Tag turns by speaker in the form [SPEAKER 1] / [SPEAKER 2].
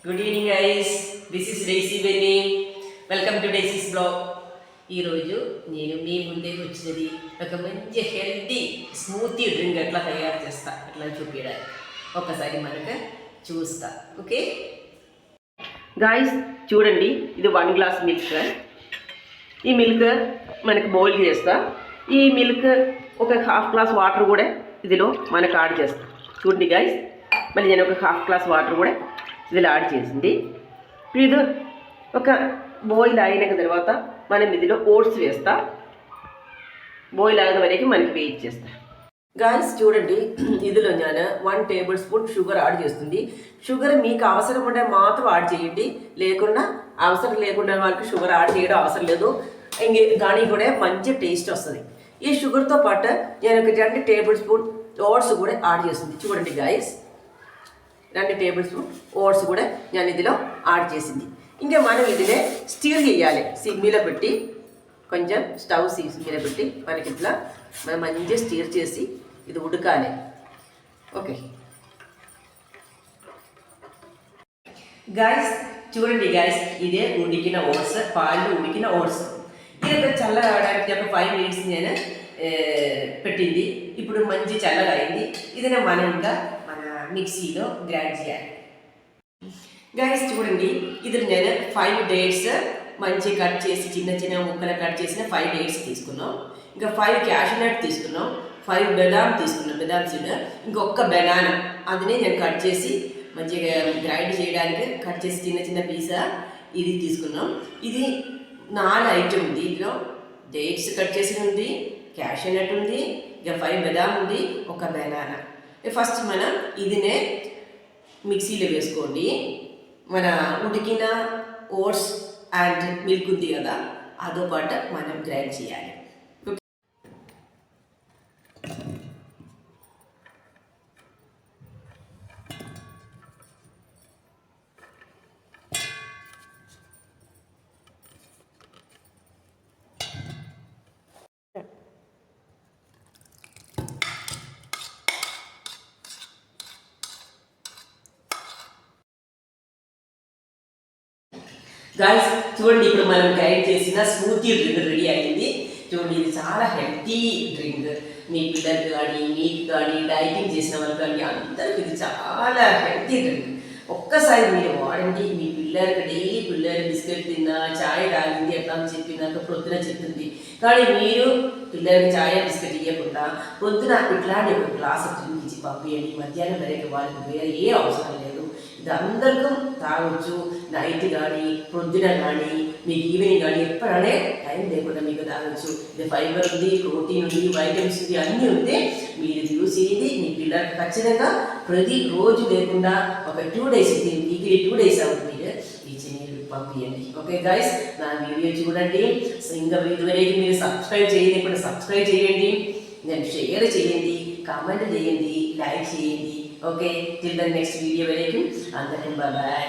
[SPEAKER 1] Good evening guys, this is Daisy Benny. Welcome to Daisy's blog. ఈరోజు నేను మీ ముందుకు వచ్చినది ఒక మంచి హెల్తీ స్మూతీ డ్రింక్ ఎట్లా తయారు చేస్తా అట్లా చూపించడానికి. ఒకసారి మనకు చూస్తా. ఓకే గాయస్, చూడండి, ఇది 1 గ్లాస్ మిల్క్. ఈ మిల్క్ మనకు బాయిల్ చేస్తా. ఈ మిల్క్ ఒక 1/2 గ్లాస్ వాటర్ కూడా ఇదిలో మనకు యాడ్ చేస్తా. చూడండి గాయస్, మళ్ళీ నేను ఒక 1/2 గ్లాస్ వాటర్ కూడా ఇదిలో యాడ్ చేసింది. ఇది ఒక బాయిల్ అయిన తర్వాత మనం ఇదిలో ఓట్స్ వేస్తా. బాయిల్ అయిన వరకు మనకి వెయిట్ చేస్తా. గాయస్ చూడండి, ఇదిలో నేను 1 టేబుల్ స్పూన్ షుగర్ యాడ్ చేస్తుంది. షుగర్ మీకు అవసరం ఉంటే మాత్రం యాడ్ చేయండి, లేకుండా అవసరం లేకుండా వాళ్ళకి షుగర్ యాడ్ చేయడం అవసరం లేదు. కానీ కూడా మంచి టేస్ట్ వస్తుంది. ఈ షుగర్తో పాటు నేను ఒక 2 టేబుల్ స్పూన్ ఓట్స్ కూడా యాడ్ చేస్తుంది. చూడండి గాయస్, 2 టేబుల్ స్పూన్ ఓట్స్ కూడా నేను ఇదిలో యాడ్ చేసింది. ఇంకా మనం ఇదిలే స్టీర్ చేయాలి. సిమ్మిలో పెట్టి కొంచెం స్టవ్ సిమ్మిలో పెట్టి మనకి ఇట్లా మనం మంచిగా స్టీర్ చేసి ఇది ఉడకాలి. ఓకే గాయస్, చూడండి గాయస్, ఇదే ఉడికిన ఓట్స్, పాలు ఉడికిన ఓట్స్. ఇది చల్లగా అవడానికి ఒక 5 మినిట్స్ నేను పెట్టింది. ఇప్పుడు మంచి చల్లగా అయింది. ఇది మనం ఇంకా మన మిక్సీలో గ్రైండ్ చేయాలి. గైస్ చూడండి, ఇది నేను 5 డేట్స్ మంచి కట్ చేసి చిన్న చిన్న ముక్కలు కట్ చేసిన 5 డేట్స్ తీసుకున్నాం. ఇంకా 5 క్యాషనట్ తీసుకున్నాం, 5 బెదాం తీసుకున్నాం, బెదాం సీడ్, ఇంకొక బెనానా అదినే నేను కట్ చేసి మంచిగా గ్రైండ్ చేయడానికి కట్ చేసి చిన్న చిన్న పీస ఇది తీసుకున్నాం. ఇది 4 ఐటమ్ ఉంది. ఇందులో డేట్స్ కట్ చేసి ఉంది, క్యాషనట్ ఉంది, ఇంకా 5 బెదాం ఉంది, ఒక బెనానా. ఫస్ట్ మనం ఇదినే మిక్సీలో వేసుకోండి. మన ఉడికిన ఓట్స్ అండ్ మిల్క్ ఉంది కదా, అదో పాటు మనం గ్రైండ్ చేయాలి. గాయస్ చూడండి, ఇప్పుడు మనం గ్రైండ్ చేసిన స్మూతీ డ్రింక్ రెడీ అయింది. చూడండి, ఇది చాలా హెల్తీ డ్రింక్. మీ పిల్లలకు కానీ మీకు కానీ డైటింగ్ చేసిన వాళ్ళకి కానీ అందరికి ఇది చాలా హెల్తీ డ్రింక్. ఒక్కసారి మీరు వాడండి. మీ పిల్లలకి డైలీ పిల్లలు బిస్కెట్ తిన్నా, చాయ్ తాగింది ఎట్లా అని చెప్పినాక ప్రొద్దున చెప్తుంది. కానీ మీరు పిల్లలకి చాయ్ బిస్కెట్ ఇవ్వకుండా ప్రొద్దున ఇట్లాంటి ఒక గ్లాస్ డ్రింక్ ఇచ్చి పంపించండి. మధ్యాహ్నం వరకు వాళ్ళకి వేరే ఏ అవసరం లేదు. ఇది అందరికీ తాగొచ్చు. నైట్ కానీ ప్రొద్దున కానీ మీకు ఈవినింగ్ కానీ ఎప్పుడనే టైం లేకుండా మీకు తాగొచ్చు. ఇది ఫైబర్ ఉంది, ప్రోటీన్ ఉంది, వైటమిన్స్ ఉంది, అన్నీ ఉంది. మీరు యూస్ చేయండి. మీ పిల్లలకు ఖచ్చితంగా ప్రతి రోజు లేకుండా ఒక 2 డేస్ వీక్లీ 2 డేస్ అవుతుంది మీరు ఇచ్చి మీరు పంపించండి. ఓకే గైస్, నా వీడియో చూడండి. ఇంకా ఇదివరకు మీరు సబ్స్క్రైబ్ చేయండి, ఇప్పుడు సబ్స్క్రైబ్ చేయండి, నేను షేర్ చేయండి, కామెంట్ చేయండి, లైక్ చేయండి. Okay, till the next video వరకు అందరికీ బాయ్.